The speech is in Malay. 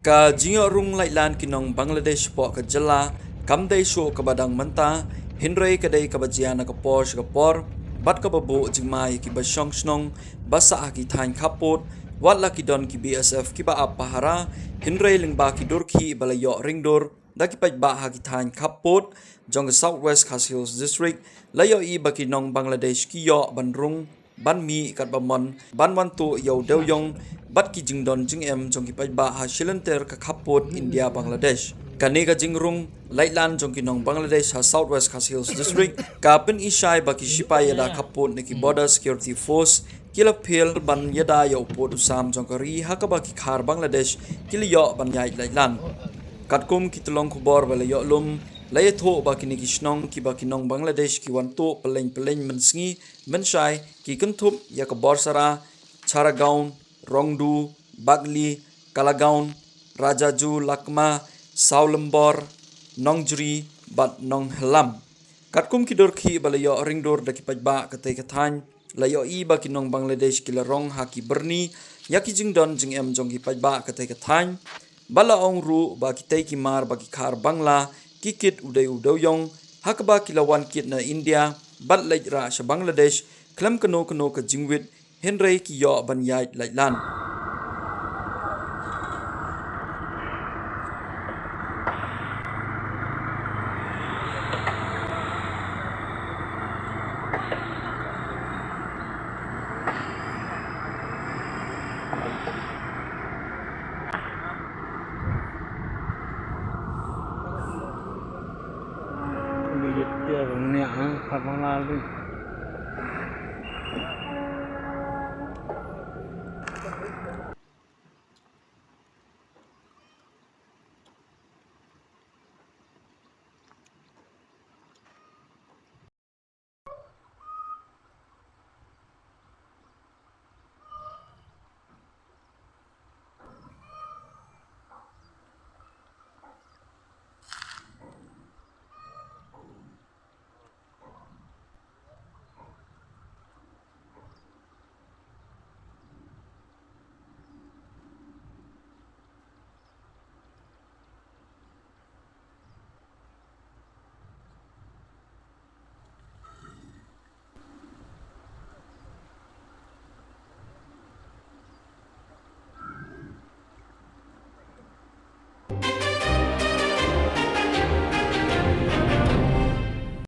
Ka jingo rung lailan kinong Bangladesh po ka jala kamday show ka badang manta hinray kaday kabajiana ka Porsche ka por bat ka babu jingmay ki basyong snong basa aki thain kapot wala ki don ki BSF ki ba apahara hinray lingba ki durki balayo ringdur daki ba haki thain kapot jong Southwest Khas Hills District layo I baki nong Bangladesh ki yo bandrung ban mi kat bamon ban wantu yo dewyong bat ki jingdon jing em jong ki ba ha shilenter ka kapot India Bangladesh kanega jingrung laitlan jong ki nong Bangladesh ha Southwest Khas Hills District kapin isai baki sipai yada kapot neki Border Security Force kila phil ban yada yo pot usam jong kari ha ka baki khar Bangladesh kili yo ban yai laitlan katkum ki tulong kubor bala yo lum lay tho baki ni kisnong ki baki nong Bangladesh ki wanto peleng mensngi menshai ki kentup ya ka borsara Charagaon Rongdu Bagli Kalagaon Rajaju Lakma Saulembor Nongjuri bat nong helam katkum ki dorki bala yo ringdor daki pajba katai kathan layo I baki nong Bangladesh ki larong haki berni yaki jingdon jing em jong ki pajba katai kathan bala ong ru baki tai ki mar baki khar Bangla kikit uday udawyong hakba kilawan kit na India bat lejra sa Bangladesh klam kano ka jingwit henry ki yo ban yai laitlan Dia punya, apa lagi?